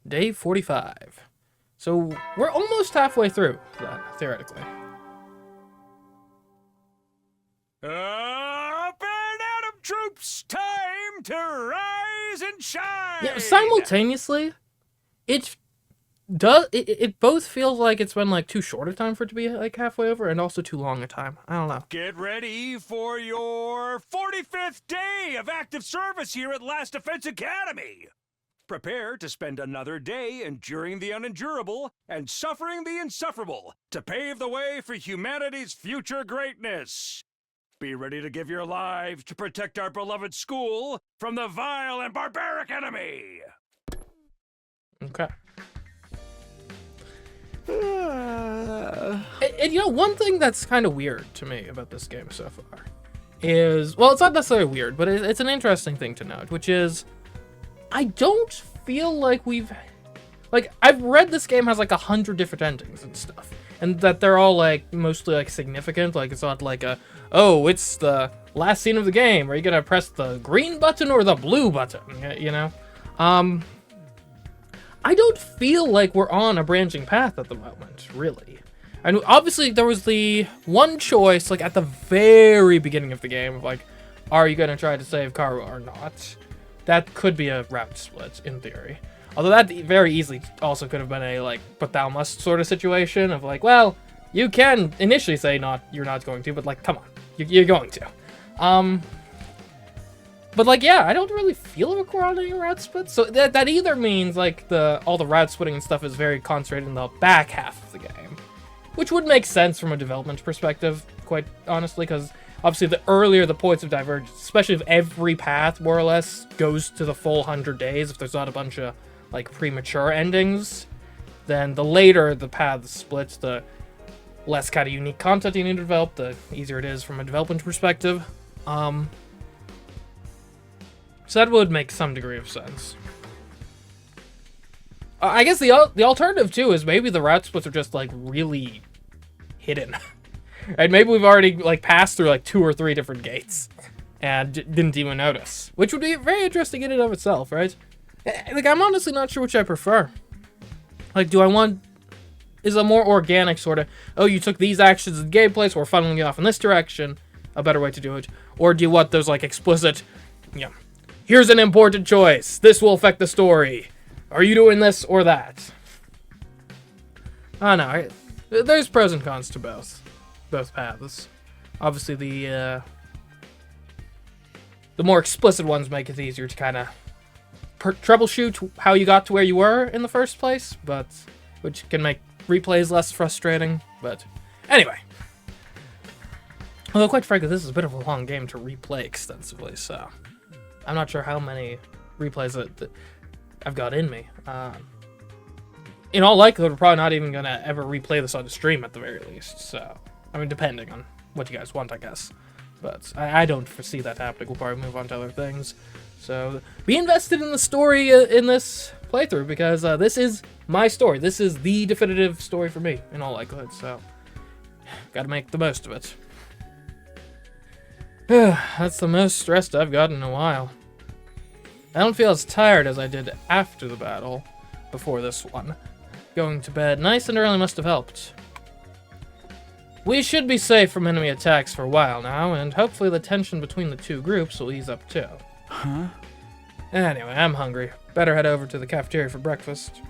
Day 45. So we're almost halfway through, then, theoretically. Up and out of troops, time to rise and shine! Yeah, simultaneously, it both feels like it's been like too short a time for it to be like halfway over, and also too long a time. I don't know. Get ready for your 45th day of active service here at Last Defense Academy! Prepare to spend another day enduring the unendurable and suffering the insufferable to pave the way for humanity's future greatness. Be ready to give your lives to protect our beloved school from the vile and barbaric enemy! Okay. And you know, one thing that's kind of weird to me about this game so far is, well, it's not necessarily weird, but it's an interesting thing to note, which is I don't feel like I've read this game has like 100 different endings and stuff, and that they're all like mostly like significant. Like it's not like it's the last scene of the game. Are you gonna press the green button or the blue button? You know, I don't feel like we're on a branching path at the moment, really. And obviously there was the one choice like at the very beginning of the game of like, are you gonna try to save Karu or not? That could be a route split in theory. Although that very easily also could have been a like, but thou must sort of situation of like, well, you can initially say you're not going to, but like, come on, you're going to. But like, yeah, I don't really feel like we're on any route splits. So that either means like all the route splitting and stuff is very concentrated in the back half of the game, which would make sense from a development perspective, quite honestly, because obviously the earlier the points of divergence, especially if every path more or less goes to the full 100 days, if there's not a bunch of like premature endings, then the later the paths split, the less kind of unique content you need to develop, the easier it is from a development perspective. So that would make some degree of sense. I guess the alternative too is maybe the route splits are just like really hidden. And maybe we've already like passed through like 2 or 3 different gates and didn't even notice, which would be very interesting in and of itself, right? Like, I'm honestly not sure which I prefer. Like, is a more organic sort of, oh, you took these actions in the gameplay, so we're funneling you off in this direction, a better way to do it? Or do you want those like explicit, here's an important choice, this will affect the story, are you doing this or that? I don't know, there's pros and cons to both paths. Obviously the more explicit ones make it easier to kind of troubleshoot how you got to where you were in the first place, but which can make replays less frustrating. But anyway, although quite frankly, this is a bit of a long game to replay extensively, so I'm not sure how many replays that I've got in me. In all likelihood, we're probably not even gonna ever replay this on the stream at the very least. So, I mean, depending on what you guys want, I guess. But I don't foresee that happening. We'll probably move on to other things. So, be invested in the story in this playthrough, because this is my story. This is the definitive story for me, in all likelihood. So, gotta make the most of it. That's the most stressed I've gotten in a while. I don't feel as tired as I did after the battle, before this one. Going to bed nice and early must have helped. We should be safe from enemy attacks for a while now, and hopefully the tension between the two groups will ease up too. Huh? Anyway, I'm hungry. Better head over to the cafeteria for breakfast.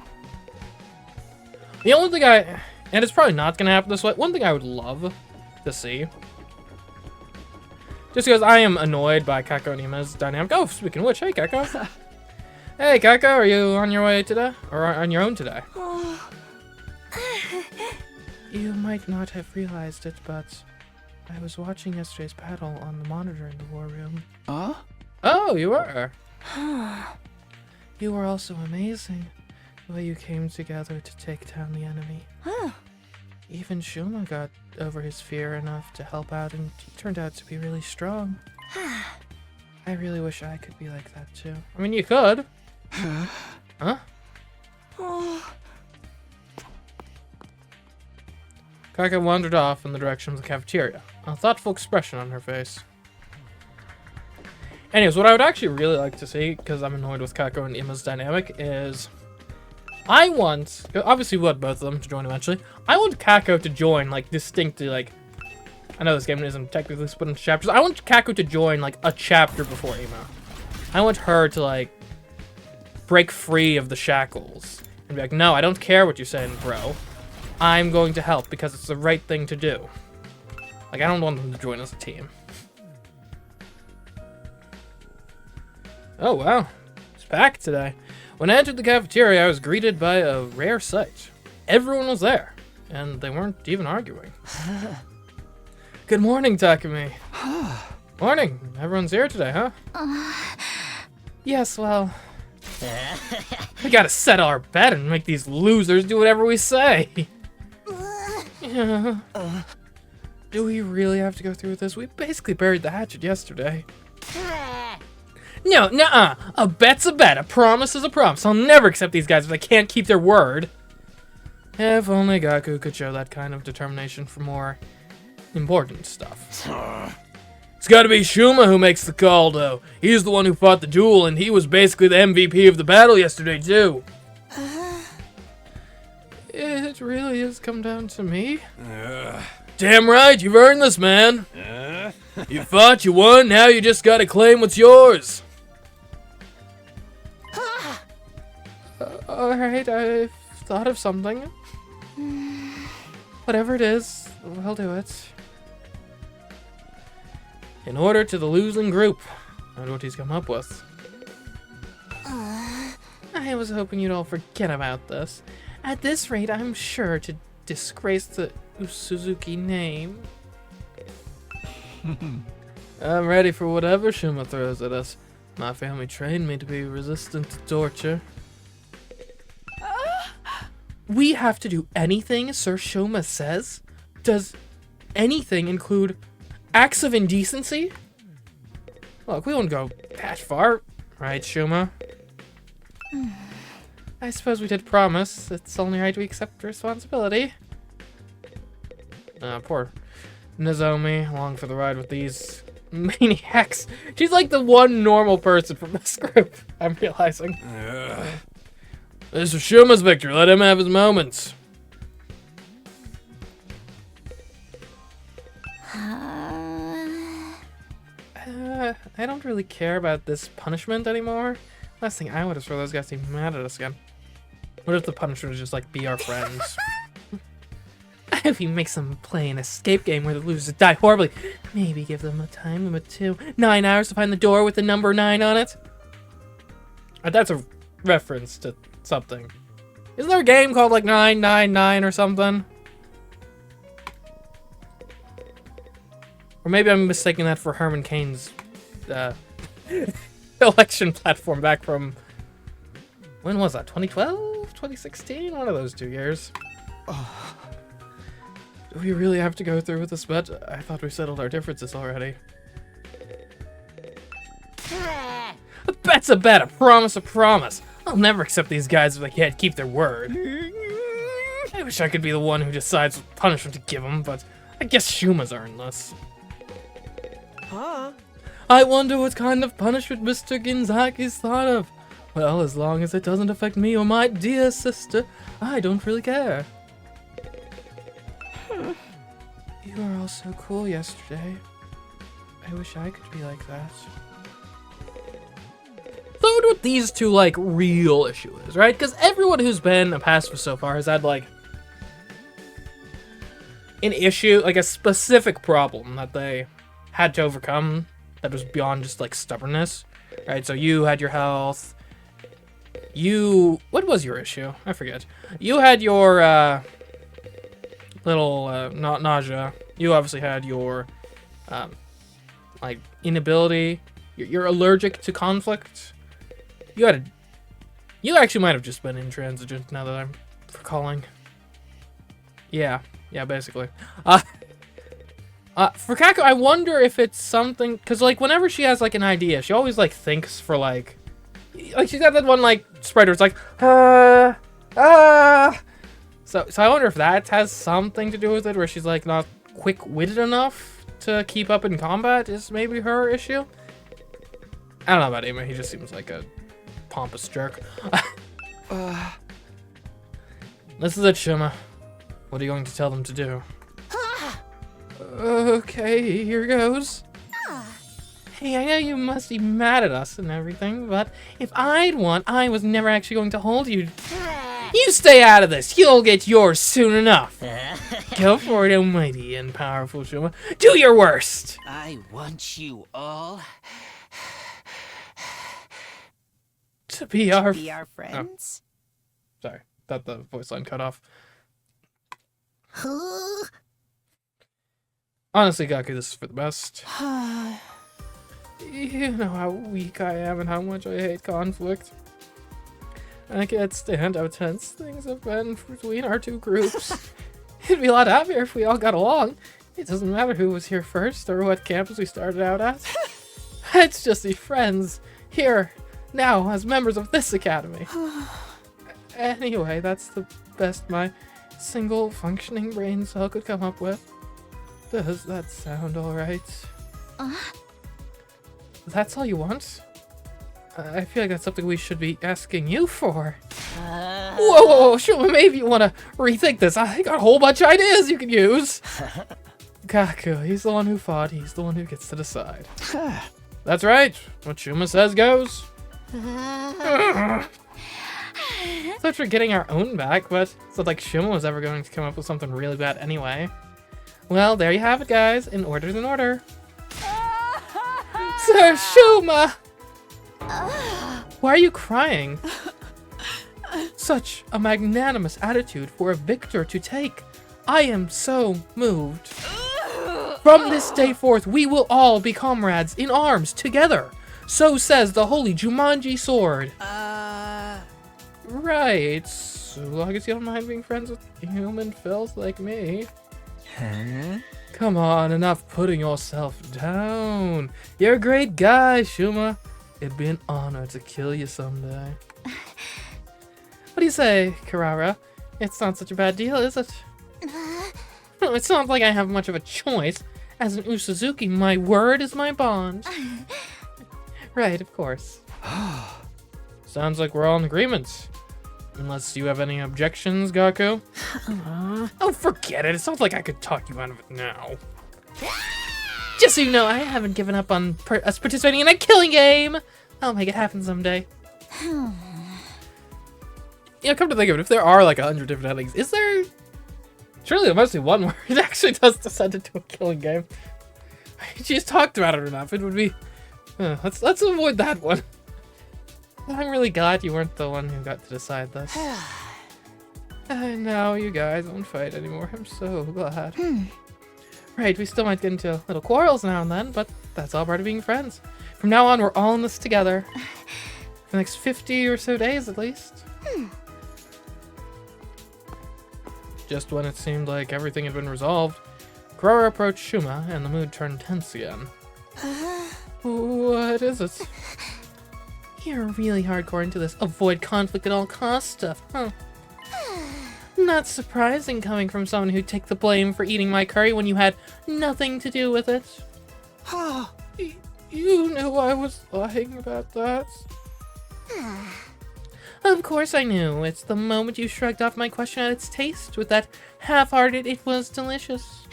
The only thing and it's probably not going to happen this way, one thing I would love to see, just because I am annoyed by Kako and Ima's dynamic. Oh, speaking of which, hey Kako. Hey Kako, are you on your way today? Or on your own today? You might not have realized it, but I was watching yesterday's battle on the monitor in the war room. Huh? Oh, you were? You were also amazing, the way you came together to take down the enemy. Even Shuma got over his fear enough to help out, and he turned out to be really strong. I really wish I could be like that too. I mean, you could. Huh? Kaka wandered off in the direction of the cafeteria, a thoughtful expression on her face. Anyways, what I would actually really like to see, because I'm annoyed with Kako and Ima's dynamic, is I want, obviously we want both of them to join eventually. I want Kako to join, like, distinctly, like, I know this game isn't technically split into chapters. I want Kako to join, like, a chapter before Emo. I want her to, like, break free of the shackles. And be like, no, I don't care what you're saying, bro. I'm going to help because it's the right thing to do. Like, I don't want them to join as a team. Oh, wow. It's back today. When I entered the cafeteria, I was greeted by a rare sight. Everyone was there, and they weren't even arguing. Good morning, Takumi. Morning. Everyone's here today, huh? Yes, well... we gotta settle our bet and make these losers do whatever we say. Yeah. Do we really have to go through with this? We basically buried the hatchet yesterday. No, nuh-uh. A bet's a bet. A promise is a promise. I'll never accept these guys if they can't keep their word. If only Gaku could show that kind of determination for more important stuff. It's gotta be Shuma who makes the call, though. He's the one who fought the duel, and he was basically the MVP of the battle yesterday, too. It really has come down to me? Damn right, you've earned this, man. You fought, you won, now you just gotta claim what's yours. Alright, I've thought of something. Whatever it is, we'll do it. In order to the losing group. I wonder what he's come up with. I was hoping you'd all forget about this. At this rate, I'm sure to disgrace the Suzuki name. I'm ready for whatever Shuma throws at us. My family trained me to be resistant to torture. We have to do anything Sir Shuma says? Does anything include acts of indecency? Look, we won't go that far, right, Shuma? I suppose we did promise. It's only right we accept responsibility. Poor Nozomi, along for the ride with these maniacs. She's like the one normal person from this group, I'm realizing. This is Shuma's victory. Let him have his moments. I don't really care about this punishment anymore. Last thing I want is for those guys to be mad at us again. What if the punishment is just like, be our friends? If he makes them play an escape game where the losers die horribly, maybe give them a time limit too. 9 hours to find the door with the number 9 on it. That's a reference to something. Isn't there a game called like 999 or something? Or maybe I'm mistaking that for Herman Cain's election platform back from... when was that? 2012? 2016? One of those 2 years. Do we really have to go through with this bet? I thought we settled our differences already. A bet's a bet, a promise a promise. I'll never accept these guys if they can't keep their word. I wish I could be the one who decides what punishment to give them, but I guess Shuma's earned this. Huh? I wonder what kind of punishment Mr. Ginzaki's thought of. Well, as long as it doesn't affect me or my dear sister, I don't really care. You were all so cool yesterday. I wish I could be like that. So what these two, like, real issue is, right? Because everyone who's been a pacifist so far has had, like, an issue, like a specific problem that they had to overcome that was beyond just, like, stubbornness, right? So you had your health. What was your issue? I forget. You had your, little, nausea. You obviously had your, like, inability. You're allergic to conflict. You actually might have just been intransigent now that I'm recalling. Yeah, basically. For Kako, I wonder if it's something, because, like, whenever she has, like, an idea, she always, like, thinks for, like, she's got that one, like, spread where it's like, So I wonder if that has something to do with it, where she's, like, not quick-witted enough to keep up in combat is maybe her issue. I don't know about him, he just seems like a pompous jerk. This is it, Shuma. What are you going to tell them to do? Okay, here goes. Hey, I know you must be mad at us and everything, but if I'd won, I was never actually going to hold you. You stay out of this. You'll get yours soon enough. Go for it, almighty and powerful Shuma. Do your worst. I want you all To be our friends? Oh. Sorry, thought the voice line cut off. Honestly, Gaku, this is for the best. You know how weak I am and how much I hate conflict. I can't stand how tense things have been between our two groups. It'd be a lot happier if we all got along. It doesn't matter who was here first or what campus we started out at. Let's just be friends, here, now, as members of this academy. Anyway, that's the best my single functioning brain cell could come up with. Does that sound alright? That's all you want? I feel like that's something we should be asking you for. Whoa, sure, maybe you want to rethink this. I got a whole bunch of ideas you can use. Gaku, he's the one who fought. He's the one who gets to decide. That's right. What Shuma says goes. Thought we're getting our own back, but it's not like Shuma was ever going to come up with something really bad anyway. Well, there you have it, guys. An order's an order. Sir Shuma! Why are you crying? Such a magnanimous attitude for a victor to take. I am so moved. From this day forth, we will all be comrades in arms together. So says the holy Jumanji sword. Right. So long as you don't mind being friends with human filth like me. Come on, enough putting yourself down. You're a great guy, Shuma. It'd be an honor to kill you someday. What do you say, Karara? It's not such a bad deal, is it? No, it's not like I have much of a choice. As an Usuzuki, my word is my bond. Right, of course. Sounds like we're all in agreement. Unless you have any objections, Gaku? Oh, forget it. It sounds like I could talk you out of it now. Just so you know, I haven't given up on us participating in a killing game. I'll make it happen someday. Come to think of it, if there are like 100 different endings, is there... Surely there must be one where it actually does descend into a killing game. She's talked about it enough. It would be... let's avoid that one. I'm really glad you weren't the one who got to decide this. And now you guys won't fight anymore. I'm so glad. Right, we still might get into little quarrels now and then, but that's all part of being friends. From now on, we're all in this together. For the next 50 or so days, at least. Just when it seemed like everything had been resolved, Kurara approached Shuma, and the mood turned tense again. What is it? You're really hardcore into this avoid conflict at all costs stuff, huh? Not surprising coming from someone who'd take the blame for eating my curry when you had nothing to do with it. You knew I was lying about that? Of course I knew. It's the moment you shrugged off my question at its taste with that half-hearted "it was delicious."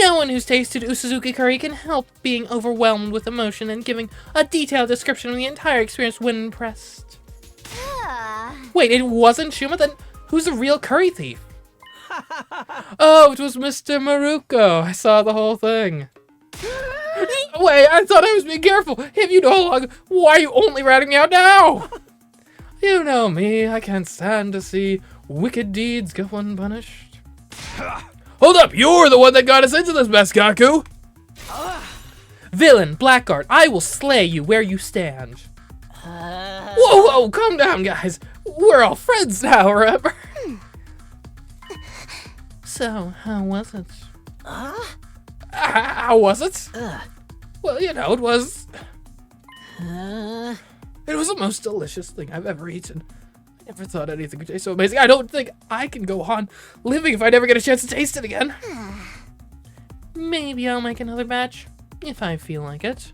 No one who's tasted Usuzuki curry can help being overwhelmed with emotion and giving a detailed description of the entire experience when impressed. Wait, it wasn't Shuma? Then who's the real curry thief? Oh, it was Mr. Maruko. I saw the whole thing. Wait, I thought I was being careful. If you know how long, why are you only ratting me out now? You know me. I can't stand to see wicked deeds go unpunished. Hold up, you're the one that got us into this mess, Gaku! Villain, blackguard, I will slay you where you stand. Whoa, calm down, guys. We're all friends now, remember? So, how was it? How was it? Well, you know, it was... It was the most delicious thing I've ever eaten. I never thought anything could taste so amazing. I don't think I can go on living if I never get a chance to taste it again. Maybe I'll make another batch, if I feel like it.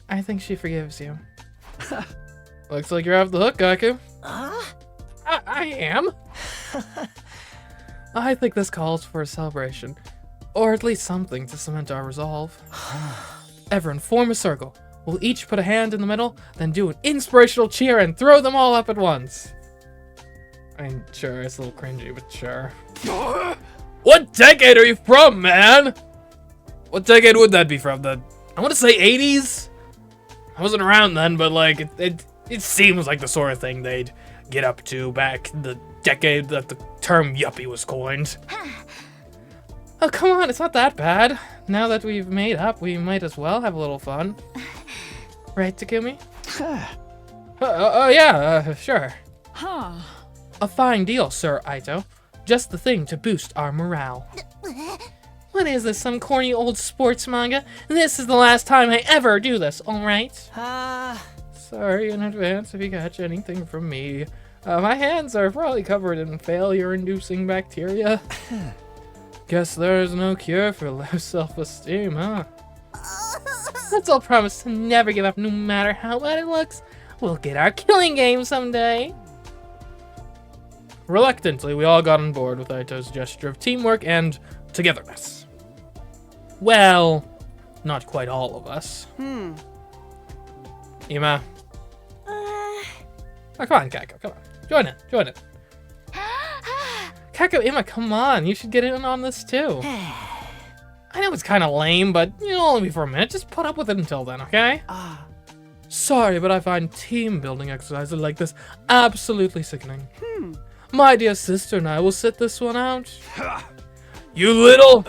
I think she forgives you. Looks like you're off the hook, Gaku. Huh? I am. I think this calls for a celebration. Or at least something to cement our resolve. Everyone form a circle. We'll each put a hand in the middle, then do an inspirational cheer and throw them all up at once. I mean, sure, it's a little cringy, but sure. What decade are you from, man? What decade would that be from? I want to say 80s? I wasn't around then, but like, it seems like the sort of thing they'd get up to back in the decade that the term yuppie was coined. Oh, come on, it's not that bad. Now that we've made up, we might as well have a little fun. Right, Takumi? Yeah, sure. Huh. A fine deal, Sir Aito. Just the thing to boost our morale. What is this, some corny old sports manga? This is the last time I ever do this, alright? Sorry in advance if you catch anything from me. My hands are probably covered in failure-inducing bacteria. Guess there's no cure for low self-esteem, huh? Let's all promise to never give up no matter how bad it looks. We'll get our killing game someday. Reluctantly, we all got on board with Aito's gesture of teamwork and togetherness. Well, not quite all of us. Ima. Oh, come on, Kako, come on. Join it. Kako, Ima, come on. You should get in on this too. I know it's kind of lame, but you'll only be for a minute. Just put up with it until then, okay? Sorry, but I find team building exercises like this absolutely sickening. My dear sister and I will sit this one out. You little...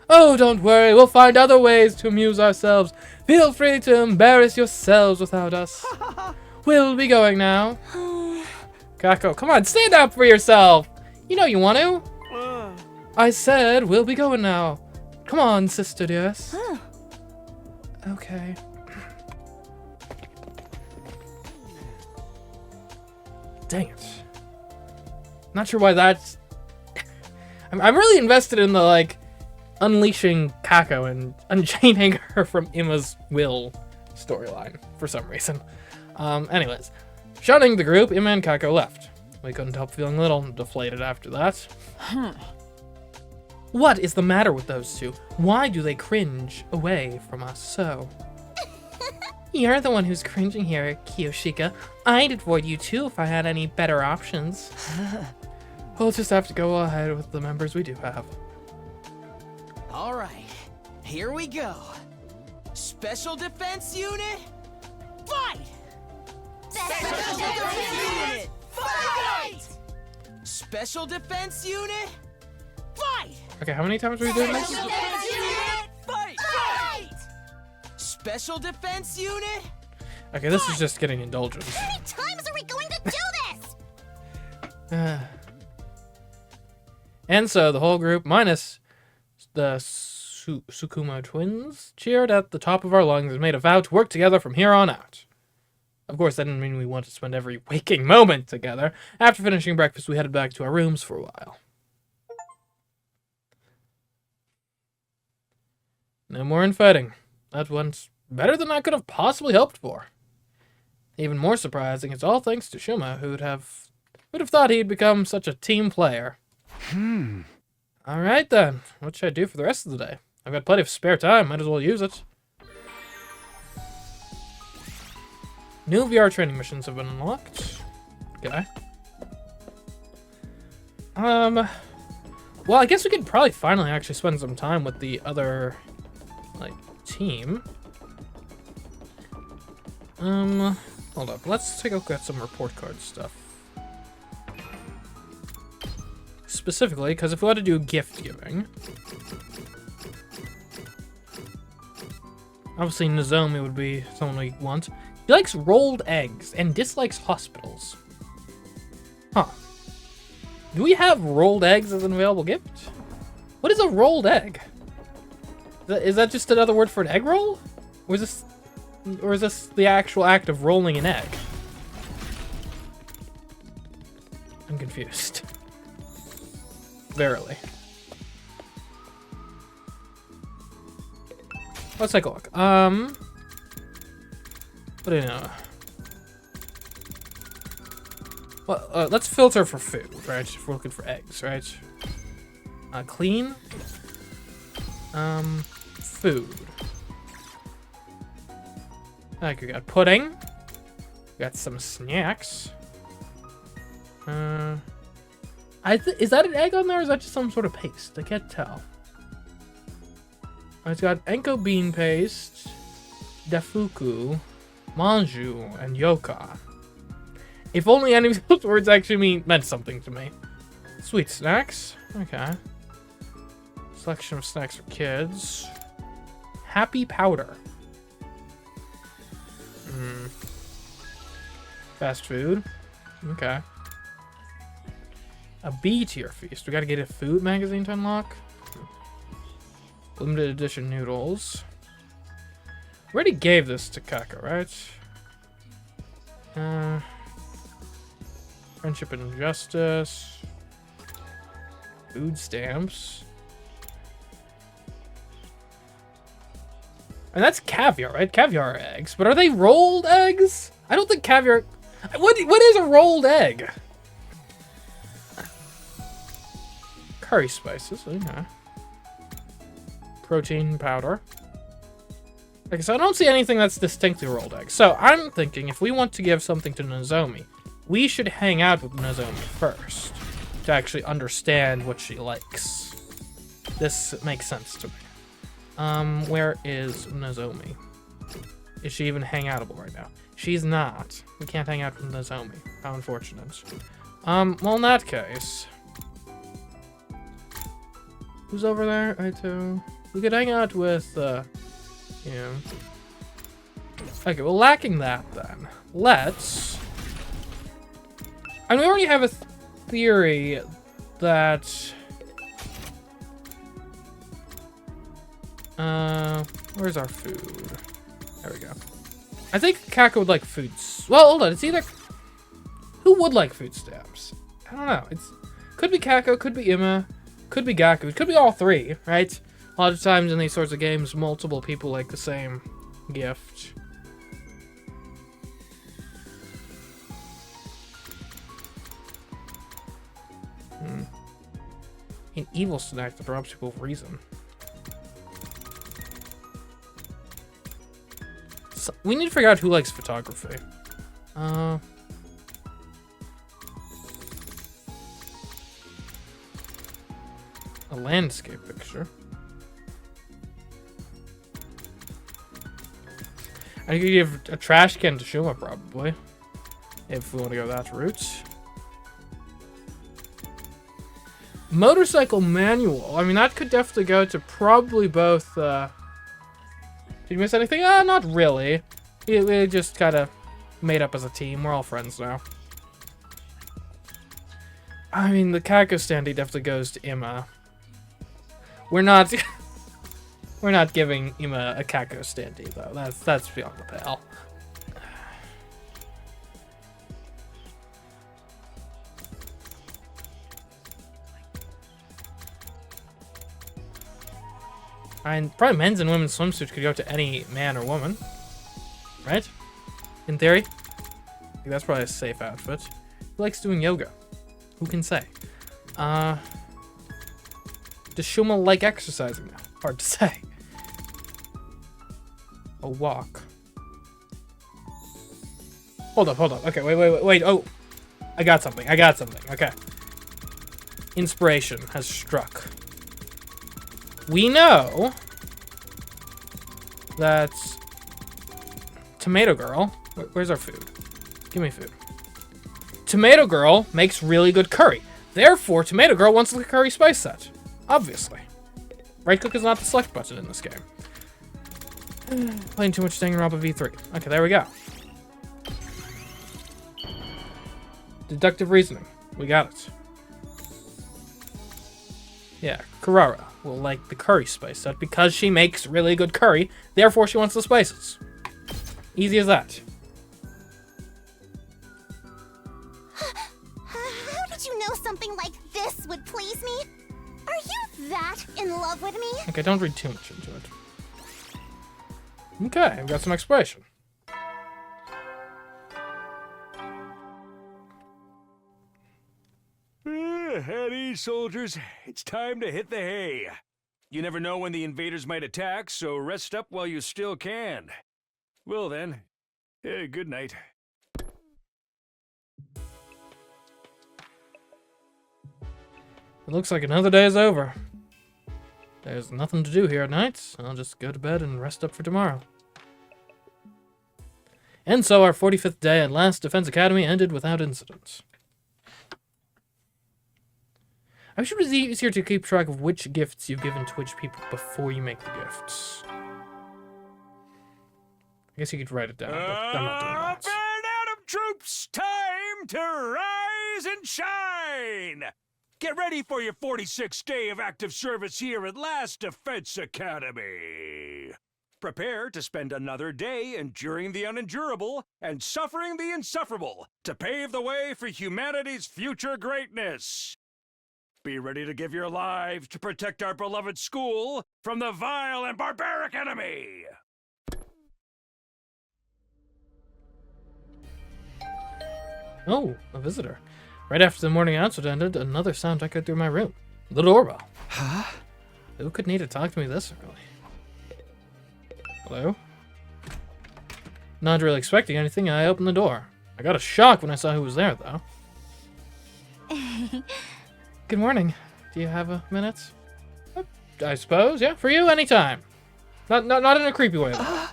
Oh, don't worry. We'll find other ways to amuse ourselves. Feel free to embarrass yourselves without us. We'll be going now. Kako, come on, stand up for yourself. You know you want to. I said we'll be going now. Come on, sister dearest. Okay. Dang it. Not sure why that's... I'm really invested in the, like, unleashing Kako and unchaining her from Ima's will storyline for some reason. Anyways, shunning the group, Ima and Kako left. We couldn't help feeling a little deflated after that. What is the matter with those two? Why do they cringe away from us so? You're the one who's cringing here, Kiyoshika. I'd avoid you too if I had any better options. We'll just have to go ahead with the members we do have. All right, here we go. Special Defense Unit, fight! Special Defense Unit, fight! Special Defense Unit, fight! Okay, how many times are we doing this? Special Defense Unit, fight! Special Defense Unit. Okay, this is just getting indulgent. How many times are we going to do this? And so the whole group, minus the Sukuma twins, cheered at the top of our lungs and made a vow to work together from here on out. Of course, that didn't mean we want to spend every waking moment together. After finishing breakfast, we headed back to our rooms for a while. No more infighting. That went better than I could have possibly hoped for. Even more surprising, it's all thanks to Shuma, who'd have thought he'd become such a team player. Alright then, what should I do for the rest of the day? I've got plenty of spare time, might as well use it. New VR training missions have been unlocked. Okay. Well, I guess we could probably finally actually spend some time with the other, like, team. Hold up, let's take a look at some report card stuff. Specifically, because if we want to do gift giving, obviously Nozomi would be someone we want. He likes rolled eggs and dislikes hospitals. Huh. Do we have rolled eggs as an available gift? What is a rolled egg? Is that just another word for an egg roll? Or is this the actual act of rolling an egg? I'm confused. Verily. Let's take a look. What do you know? Well, let's filter for food, right? If we're looking for eggs, right? Clean. Food. Like we got pudding. We got some snacks. Is that an egg on there, or is that just some sort of paste? I can't tell. It's got enko bean paste, dafuku, manju, and yoka. If only any of those words actually meant something to me. Sweet snacks. Okay. Selection of snacks for kids. Happy powder. Fast food. Okay. A B tier feast. We gotta get a food magazine to unlock. Limited edition noodles. We already gave this to Kako, right? Friendship and justice. Food stamps. And that's caviar, right? Caviar eggs. But are they rolled eggs? I don't think caviar... What is a rolled egg? Curry spices, okay. Protein powder. Okay, so I don't see anything that's distinctly rolled egg. So I'm thinking if we want to give something to Nozomi, we should hang out with Nozomi first to actually understand what she likes. This makes sense to me. Where is Nozomi? Is she even hangoutable right now? She's not. We can't hang out with Nozomi. How unfortunate. Well, in that case... Who's over there? Aito. We could hang out with, you know... Okay, well, lacking that, then. Let's... And we already have a theory that... Where's our food? There we go. I think Kako would like foods. Well, hold on. It's either... Who would like food stamps? I don't know. It's... Could be Kako, could be Ima, could be Gaku. It could be all three, right? A lot of times in these sorts of games, multiple people like the same gift. An evil snack that robs people of reason. So, we need to figure out who likes photography. A landscape picture. I could give a trash can to Shuma, probably. If we want to go that route. Motorcycle manual. I mean, that could definitely go to probably both, Did you miss anything? Not really. We just kind of made up as a team. We're all friends now. I mean, the Kako standee definitely goes to Ima. We're not... We're not giving Ima a Kako standee, though. That's beyond the pale. And probably men's and women's swimsuits could go to any man or woman. Right? In theory. I think that's probably a safe outfit. Who likes doing yoga? Who can say? Does Shuma like exercising now? Hard to say. A walk. Hold up. Okay, wait. Oh, I got something. Okay. Inspiration has struck. We know that Tomato Girl... Where's our food? Give me food. Tomato Girl makes really good curry. Therefore, Tomato Girl wants the curry spice set. Obviously. Right click is not the select button in this game. Playing too much Danganronpa V3. Okay, there we go. Deductive reasoning. We got it. Yeah, Karara will like the curry spice set because she makes really good curry. Therefore, she wants the spices. Easy as that. How did you know something like this would please me? Are you that in love with me? Okay, don't read too much into it. Okay, I've got some exploration. At ease, soldiers. It's time to hit the hay. You never know when the invaders might attack, so rest up while you still can. Well then, good night. It looks like another day is over. There's nothing to do here at night. I'll just go to bed and rest up for tomorrow. And so our 45th day at Last Defense Academy ended without incident. I wish it was easier to keep track of which gifts you've given to which people before you make the gifts. I guess you could write it down, but I'm not doing that. Adam troops, time to rise and shine! Get ready for your 46th day of active service here at Last Defense Academy. Prepare to spend another day enduring the unendurable and suffering the insufferable to pave the way for humanity's future greatness. Be ready to give your lives to protect our beloved school from the vile and barbaric enemy. Oh, a visitor. Right after the morning announcement ended, another sound echoed through my room. The doorbell. Huh? Who could need to talk to me this early? Hello? Not really expecting anything, I opened the door. I got a shock when I saw who was there, though. Good morning. Do you have a minute? I suppose, yeah. For you, anytime. Not in a creepy way, though.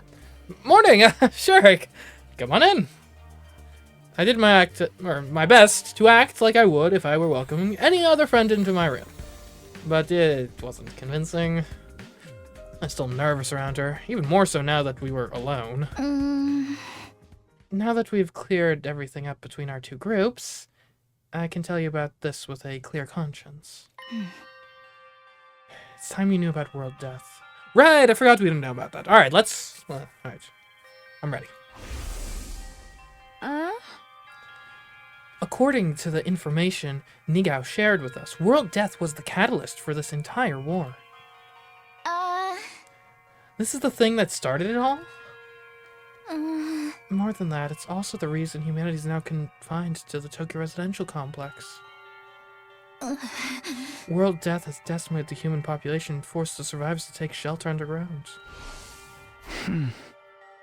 Morning! Sure. Come on in. I did my best to act like I would if I were welcoming any other friend into my room. But it wasn't convincing. I'm still nervous around her, even more so now that we were alone. Now that we've cleared everything up between our two groups, I can tell you about this with a clear conscience. It's time you knew about world death. Right, I forgot we didn't know about that. Alright, alright. I'm ready. According to the information Nigao shared with us, world death was the catalyst for this entire war. This is the thing that started it all? More than that, it's also the reason humanity is now confined to the Tokyo residential complex. World death has decimated the human population and forced the survivors to take shelter underground.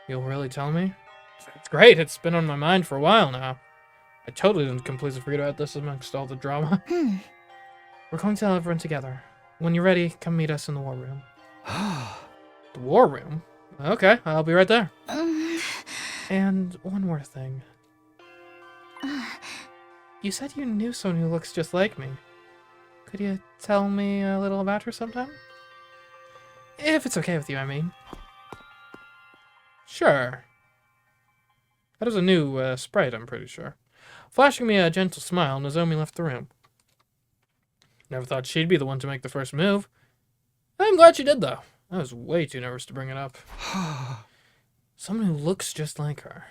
You'll really tell me? It's great, it's been on my mind for a while now. I totally didn't completely forget about this amongst all the drama. We're going to tell everyone together. When you're ready, come meet us in the war room. The war room? Okay, I'll be right there. And one more thing. You said you knew someone who looks just like me. Could you tell me a little about her sometime? If it's okay with you, I mean. Sure. That is a new sprite, I'm pretty sure. Flashing me a gentle smile, Nozomi left the room. Never thought she'd be the one to make the first move. I'm glad she did, though. I was way too nervous to bring it up. Someone who looks just like her.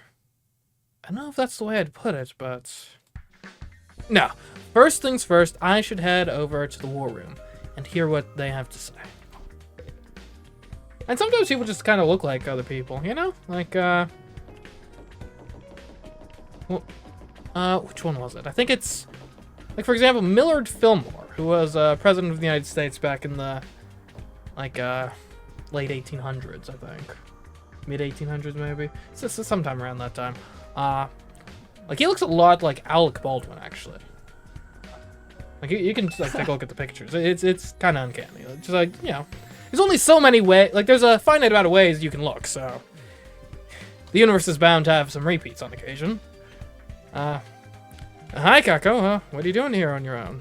I don't know if that's the way I'd put it, but... No. First things first, I should head over to the war room and hear what they have to say. And sometimes people just kind of look like other people, you know? Like, which one was it? I think it's... Like, for example, Millard Fillmore, who was president of the United States back in the, like, late 1800s, I think. Mid-1800s, maybe? It's just sometime around that time. Like, he looks a lot like Alec Baldwin, actually. Like, you can, like, take a look at the pictures. It's kind of uncanny. It's just, like, you know, there's only so many ways, like, there's a finite amount of ways you can look, so... The universe is bound to have some repeats on occasion. Hi, Kako. What are you doing here on your own?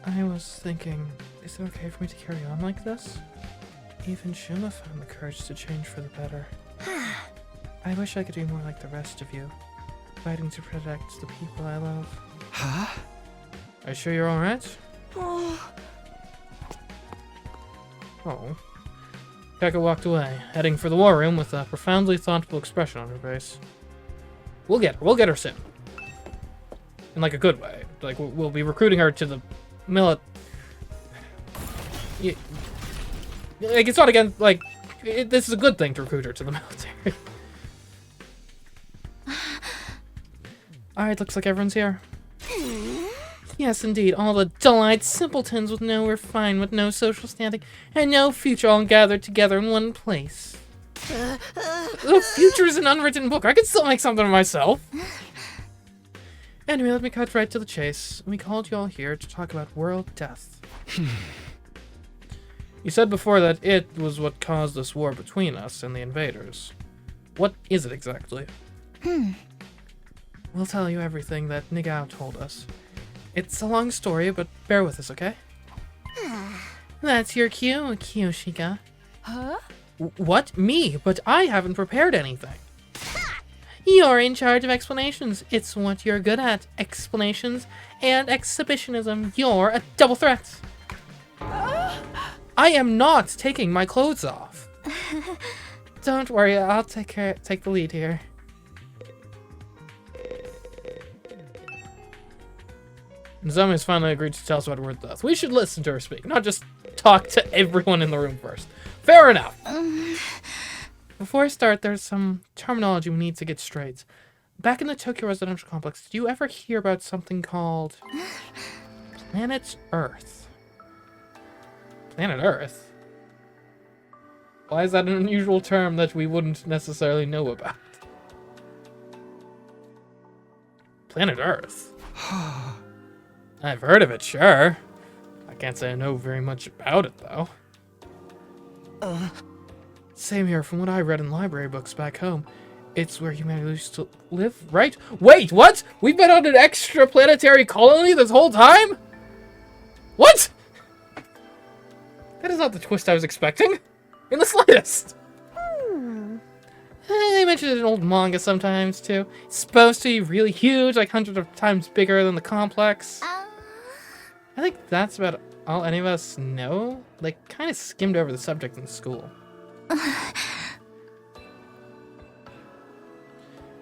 I was thinking, is it okay for me to carry on like this? Even Shuma found the courage to change for the better. I wish I could be more like the rest of you, fighting to protect the people I love. Huh? Are you sure you're alright? Oh. Oh. Kako walked away, heading for the war room with a profoundly thoughtful expression on her face. We'll get her. We'll get her soon. In, like, a good way. Like, we'll be recruiting her to the Like, it's not again, like, this is a good thing to recruit her to the military. Alright, looks like everyone's here. Yes, indeed, all the dull-eyed simpletons with no refinement, no social standing, and no future all gathered together in one place. The future is an unwritten book. I can still make something of myself. Anyway, let me cut right to the chase. We called you all here to talk about world death. You said before that it was what caused this war between us and the invaders. What is it exactly? We'll tell you everything that Nigao told us. It's a long story, but bear with us, okay? That's your cue, Kiyoshika. Huh? What? Me? But I haven't prepared anything. You're in charge of explanations. It's what you're good at. Explanations and exhibitionism. You're a double threat. I am not taking my clothes off. Don't worry, I'll take the lead here. Nozomi has finally agreed to tell us about word death. We should listen to her speak, not just talk to everyone in the room first. Fair enough. Before I start, there's some terminology we need to get straight. Back in the Tokyo residential complex, did you ever hear about something called Planet Earth? Planet Earth? Why is that an unusual term that we wouldn't necessarily know about? Planet Earth? I've heard of it, sure. I can't say I know very much about it, though. Same here, from what I read in library books back home. It's where humanity used to live, right? Wait, what? We've been on an extraplanetary colony this whole time? What? That is not the twist I was expecting. In the slightest. They mention it in old manga sometimes, too. It's supposed to be really huge, like hundreds of times bigger than the complex. I think that's about all any of us know. They kind of skimmed over the subject in school.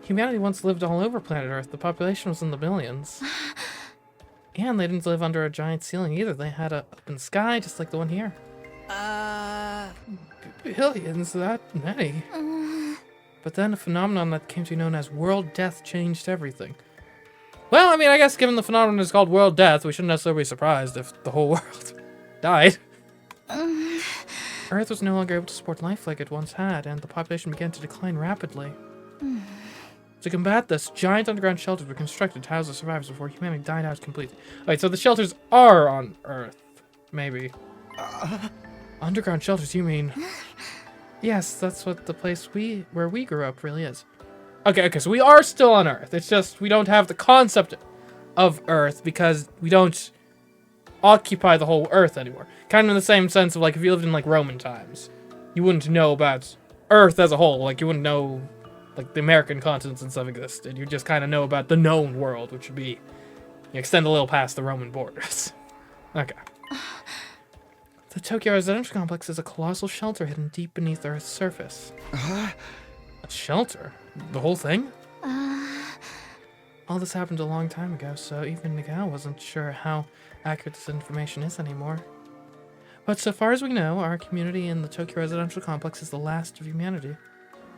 Humanity once lived all over planet Earth. The population was in the billions. And they didn't live under a giant ceiling either. They had an open sky, just like the one here. Billions, that many. But then a phenomenon that came to be known as world death changed everything. Well, I mean, I guess given the phenomenon is called world death, we shouldn't necessarily be surprised if the whole world died. Earth was no longer able to support life like it once had, and the population began to decline rapidly. To combat this, giant underground shelters were constructed to house the survivors before humanity died out completely. Alright, so the shelters are on Earth. Maybe. Underground shelters, you mean? Yes, that's what the place where we grew up really is. Okay, so we are still on Earth. It's just we don't have the concept of Earth because we don't occupy the whole Earth anymore. Kind of in the same sense of like if you lived in like Roman times, you wouldn't know about Earth as a whole. Like you wouldn't know like the American continents and stuff existed. You just kind of know about the known world, which would be you extend a little past the Roman borders. Okay. The Tokyo residential complex is a colossal shelter hidden deep beneath Earth's surface. A shelter? The whole thing? All this happened a long time ago, so even Miguel wasn't sure how accurate this information is anymore. But so far as we know, our community in the Tokyo residential complex is the last of humanity,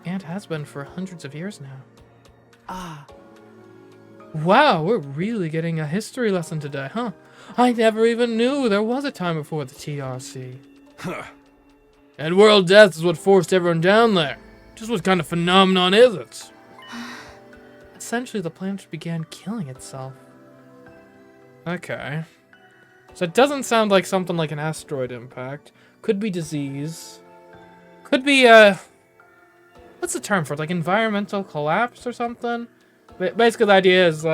and has been for hundreds of years now. Wow, we're really getting a history lesson today, huh? I never even knew there was a time before the TRC. Huh. And world death is what forced everyone down there. Just what kind of phenomenon is it? Essentially, the planet began killing itself. Okay. So it doesn't sound like something like an asteroid impact. Could be disease. Could be, what's the term for it? Like environmental collapse or something? Basically, the idea is,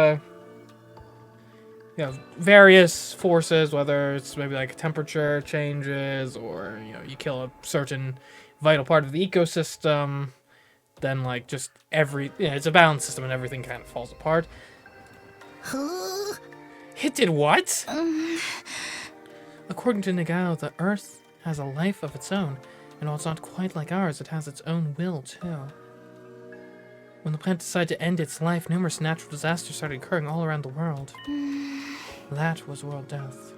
various forces, whether it's maybe like temperature changes or, you kill a certain vital part of the ecosystem, then like just it's a balanced system and everything kind of falls apart. It did what? According to Nagao, the Earth has a life of its own, and while it's not quite like ours, it has its own will too. When the planet decided to end its life, numerous natural disasters started occurring all around the world. That was world death.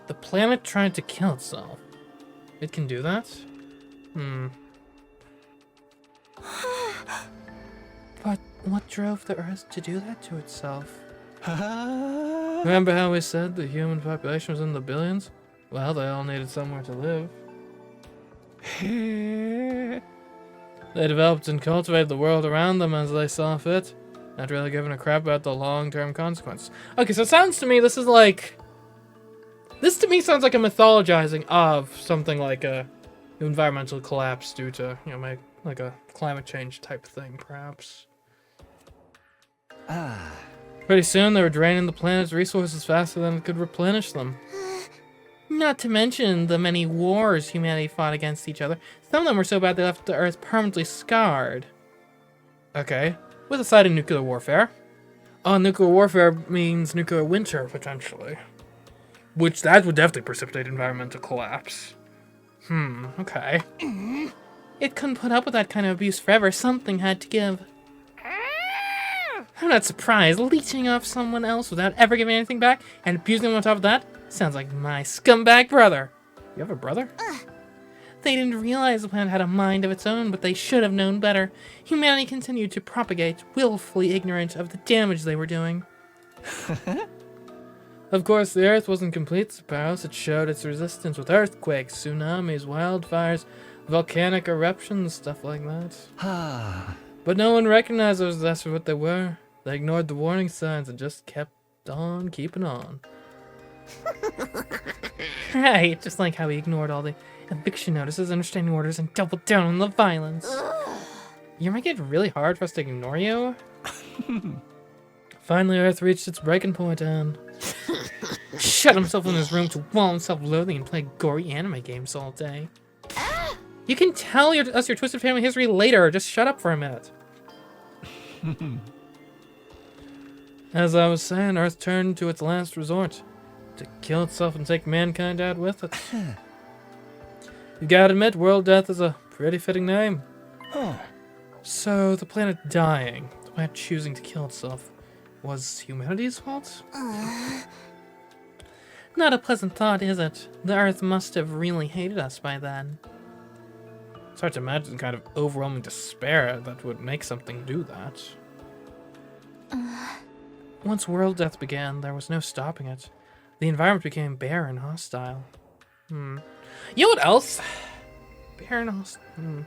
The planet tried to kill itself. It can do that? But What drove the Earth to do that to itself? Remember how we said the human population was in the billions? Well, they all needed somewhere to live. They developed and cultivated the world around them as they saw fit, not really giving a crap about the long-term consequences. Okay, so it sounds to me this is like... This to me sounds like a mythologizing of something like a environmental collapse due to, you know, like a climate change type thing, perhaps. Pretty soon they were draining the planet's resources faster than it could replenish them. Not to mention the many wars humanity fought against each other. Some of them were so bad they left the Earth permanently scarred. Okay, with a side of nuclear warfare. Oh, nuclear warfare means nuclear winter, potentially. Which, that would definitely precipitate environmental collapse. Okay. It couldn't put up with that kind of abuse forever. Something had to give. I'm not surprised. Leeching off someone else without ever giving anything back and abusing them on top of that sounds like my scumbag brother. You have a brother? They didn't realize the planet had a mind of its own, but they should have known better. Humanity continued to propagate, willfully ignorant of the damage they were doing. Of course, the Earth wasn't complete surprise. It showed its resistance with earthquakes, tsunamis, wildfires, volcanic eruptions, stuff like that. But no one recognized those disasters for what they were. They ignored the warning signs and just kept on keeping on. Right, just like how he ignored all the eviction notices, understanding orders, and doubled down on the violence. You're making it really hard for us to ignore you? Finally, Earth reached its breaking point and shut himself in his room to wall himself loathing and play gory anime games all day. You can tell us your twisted family history later. Just shut up for a minute. As I was saying, Earth turned to its last resort. To kill itself and take mankind out with it. You gotta admit, world death is a pretty fitting name. So, the planet dying, the planet choosing to kill itself, was humanity's fault? Not a pleasant thought, is it? The Earth must have really hated us by then. It's hard to imagine the kind of overwhelming despair that would make something do that. Once world death began, there was no stopping it. The environment became bare and hostile. You know what else? Bare and hostile.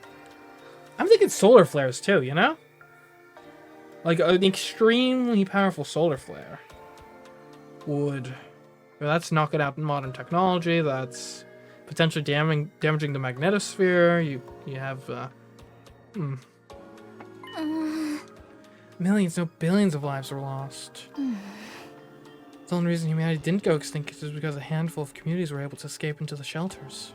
I'm thinking solar flares too, you know? Like an extremely powerful solar flare would... Well, that's knocking out modern technology, that's potentially damaging the magnetosphere. You have millions, no billions of lives were lost. The only reason humanity didn't go extinct is because a handful of communities were able to escape into the shelters.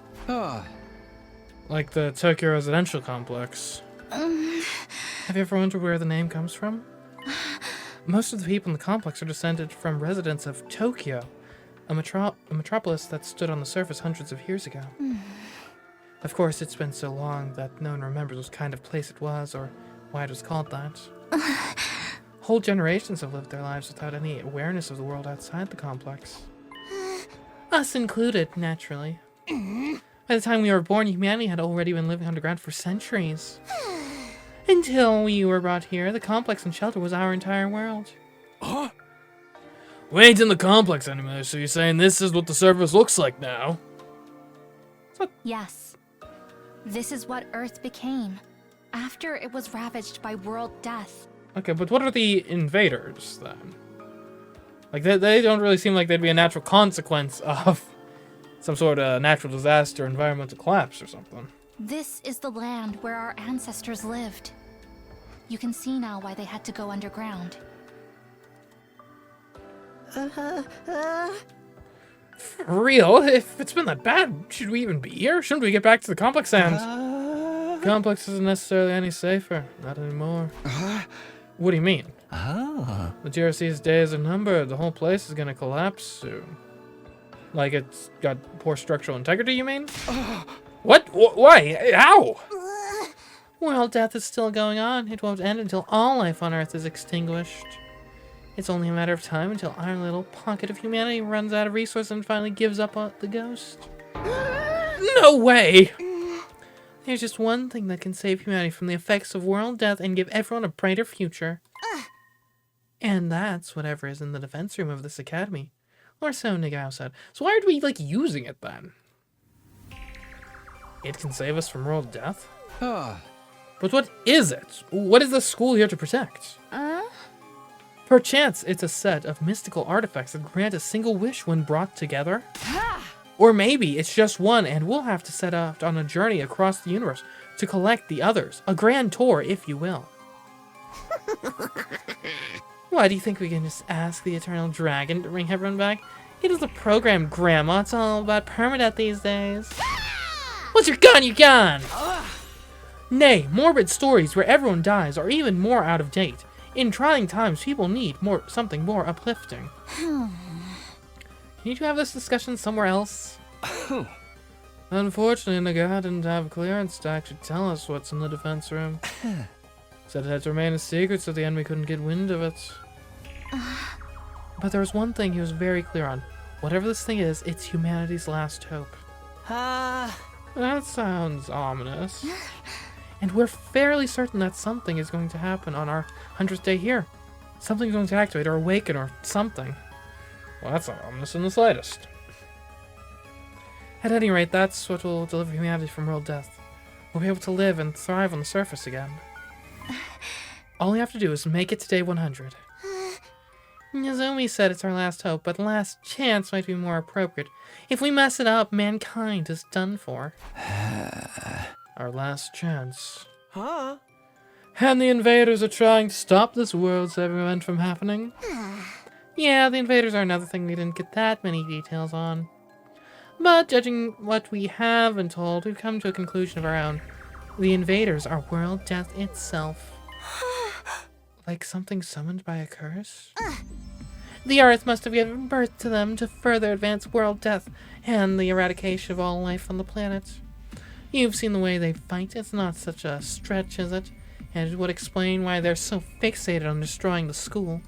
Like the Tokyo residential complex. Have you ever wondered where the name comes from? Most of the people in the complex are descended from residents of Tokyo, a metropolis that stood on the surface hundreds of years ago. Of course, it's been so long that no one remembers what kind of place it was or why it was called that. Whole generations have lived their lives without any awareness of the world outside the complex. Us included, naturally. By the time we were born, humanity had already been living underground for centuries. Until we were brought here, the complex and shelter was our entire world. We ain't in the complex anymore, so you're saying this is what the surface looks like now? Yes. This is what Earth became, after it was ravaged by world death. Okay, but what are the invaders, then? Like, they don't really seem like they'd be a natural consequence of some sort of natural disaster, environmental collapse or something. This is the land where our ancestors lived. You can see now why they had to go underground. For real? If it's been that bad, should we even be here? Shouldn't we get back to the complex and... Complex isn't necessarily any safer. Not anymore. What do you mean? The GRC's days are numbered. The whole place is gonna collapse soon. Like it's got poor structural integrity, you mean? What? Why? How? World death is still going on. It won't end until all life on Earth is extinguished. It's only a matter of time until our little pocket of humanity runs out of resources and finally gives up on the ghost. No way! There's just one thing that can save humanity from the effects of world death and give everyone a brighter future. And that's whatever is in the defense room of this academy. Or so Nagao said. So why are we, like, using it then? It can save us from world death? But what is it? What is the school here to protect? Perchance it's a set of mystical artifacts that grant a single wish when brought together? Or maybe it's just one and we'll have to set out on a journey across the universe to collect the others. A grand tour, if you will. Why, do you think we can just ask the Eternal Dragon to bring everyone back? It is the program, Grandma. It's all about permadeath these days. Once you're gone, you're gone! Nay, morbid stories where everyone dies are even more out of date. In trying times, people need something more uplifting. Need to have this discussion somewhere else? Unfortunately, Naga didn't have clearance to actually tell us what's in the defense room. Said it had to remain a secret so the enemy couldn't get wind of it. But there was one thing he was very clear on. Whatever this thing is, it's humanity's last hope. That sounds ominous. And we're fairly certain that something is going to happen on our 100th day here. Something's going to activate or awaken or something. Well, that's not ominous in the slightest. At any rate, that's what will deliver humanity from world death. We'll be able to live and thrive on the surface again. All we have to do is make it to day 100. Nozomi said it's our last hope, but last chance might be more appropriate. If we mess it up, mankind is done for. Our last chance. And the invaders are trying to stop this world's event from happening. Yeah, the invaders are another thing we didn't get that many details on. But judging what we have been told, we've come to a conclusion of our own. The invaders are world death itself. Like something summoned by a curse? The Earth must have given birth to them to further advance world death and the eradication of all life on the planet. You've seen the way they fight. It's not such a stretch, is it? And it would explain why they're so fixated on destroying the school.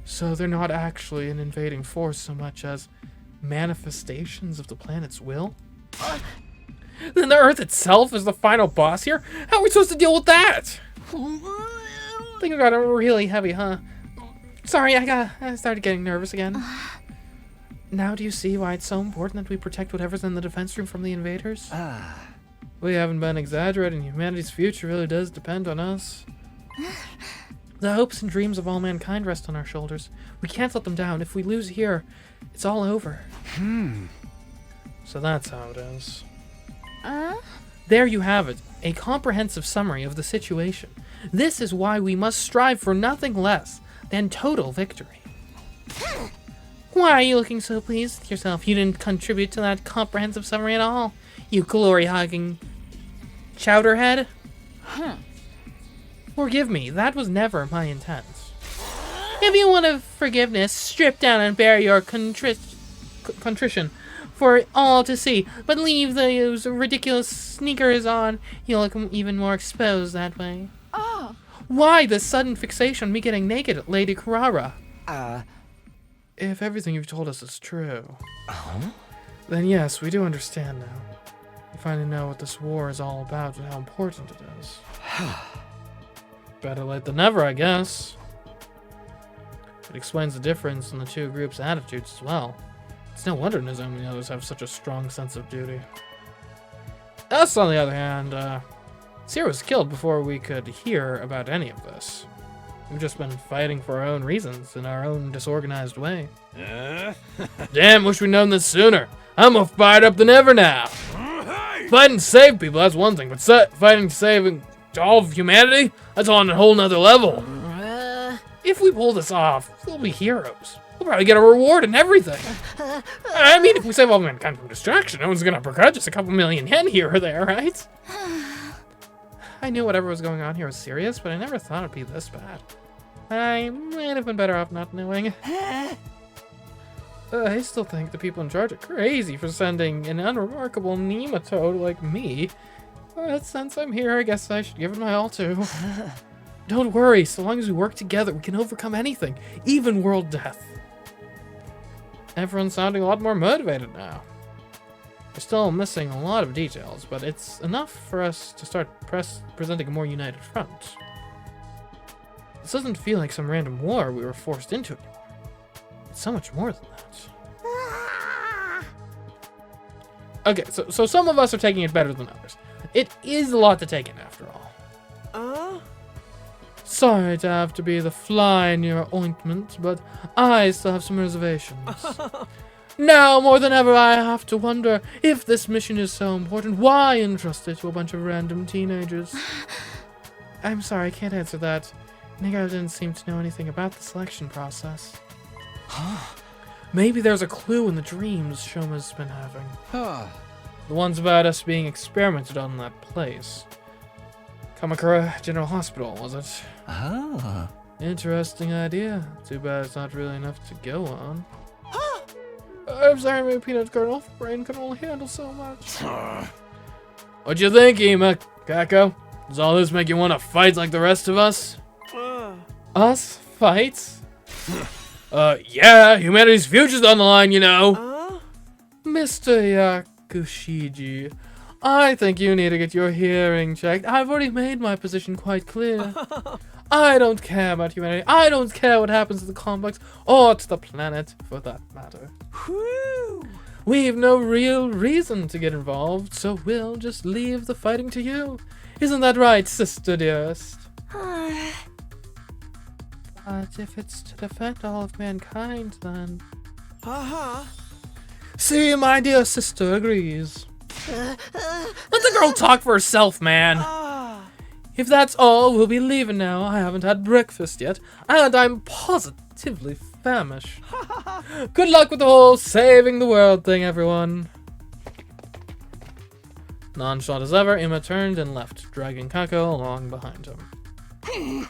So they're not actually an invading force so much as manifestations of the planet's will? Then the Earth itself is the final boss here? How are we supposed to deal with that? Things got really heavy, huh? Sorry, I started getting nervous again. Now do you see why it's so important that we protect whatever's in the defense room from the invaders? We haven't been exaggerating. Humanity's future really does depend on us. The hopes and dreams of all mankind rest on our shoulders. We can't let them down. If we lose here, it's all over. So that's how it is. There you have it, a comprehensive summary of the situation. This is why we must strive for nothing less than total victory. Why are you looking so pleased with yourself? You didn't contribute to that comprehensive summary at all, you glory-hogging chowderhead. Forgive me, that was never my intent. If you want a forgiveness, strip down and bear your contrition for all to see, but leave those ridiculous sneakers on. You'll look even more exposed that way. Why this sudden fixation on me getting naked, Lady Carrara? If everything you've told us is true, then yes, we do understand now. We finally know what this war is all about and how important it is. Better late than never, I guess. It explains the difference in the two groups' attitudes as well. It's no wonder Nozomi and the others have such a strong sense of duty. Us, on the other hand, Sierra was killed before we could hear about any of this. We've just been fighting for our own reasons in our own disorganized way. Damn, wish we'd known this sooner. I'm more fired up than ever now. Fighting to save people, that's one thing, but fighting to save all of humanity, that's on a whole nother level. If we pull this off, we'll be heroes. We'll probably get a reward and everything. I mean, if we save all mankind from destruction, no one's gonna begrudge us a couple million yen here or there, right? I knew whatever was going on here was serious, but I never thought it'd be this bad. I might have been better off not knowing. I still think the people in charge are crazy for sending an unremarkable nematode like me. But since I'm here, I guess I should give it my all too. Don't worry, so long as we work together, we can overcome anything, even world death. Everyone's sounding a lot more motivated now. We're still missing a lot of details, but it's enough for us to start presenting a more united front. This doesn't feel like some random war we were forced into anymore. It's so much more than that. Okay, so some of us are taking it better than others. It is a lot to take in after all. Sorry to have to be the fly in your ointment, but I still have some reservations. Now, more than ever, I have to wonder if this mission is so important, why entrust it to a bunch of random teenagers? I'm sorry, I can't answer that. Nico didn't seem to know anything about the selection process. Maybe there's a clue in the dreams Shoma's been having. The ones about us being experimented on in that place. Kamakura General Hospital, was it? Interesting idea. Too bad it's not really enough to go on. I'm sorry, my peanut kernel brain can only handle so much. What you think, Ima? Kako? Does all this make you want to fight like the rest of us? Us? Fight? Yeah, humanity's future's on the line, you know. Mr. Yakushiji, I think you need to get your hearing checked. I've already made my position quite clear. I don't care about humanity. I don't care what happens to the complex or to the planet, for that matter. We've no real reason to get involved, so we'll just leave the fighting to you. Isn't that right, sister dearest? But if it's to defend all of mankind, then... See, my dear sister agrees. Let the girl talk for herself, man. If that's all, we'll be leaving now. I haven't had breakfast yet, and I'm positively famished. Good luck with the whole saving the world thing, everyone. Nonchalant as ever, Ima turned and left, dragging Kako along behind him.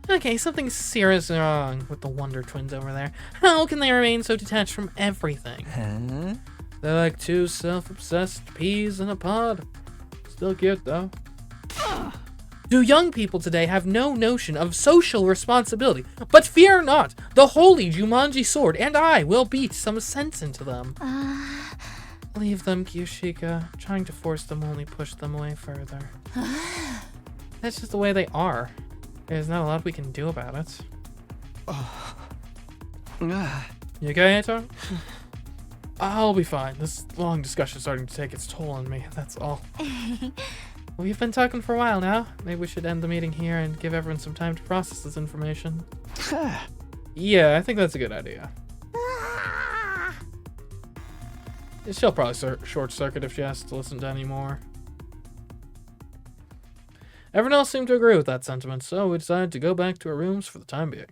Okay, something's seriously wrong with the Wonder Twins over there. How can they remain so detached from everything? They're like two self-obsessed peas in a pod. Still cute, though. Do young people today have no notion of social responsibility? But fear not, the holy Jumanji sword and I will beat some sense into them. Leave them, Kyoshika. Trying to force them will only push them away further. That's just the way they are. There's not a lot we can do about it. You okay, Eito? I'll be fine. This long discussion's starting to take its toll on me, that's all. We've been talking for a while now. Maybe we should end the meeting here and give everyone some time to process this information. Yeah, I think that's a good idea. She'll probably short-circuit if she has to listen to any more. Everyone else seemed to agree with that sentiment, so we decided to go back to our rooms for the time being.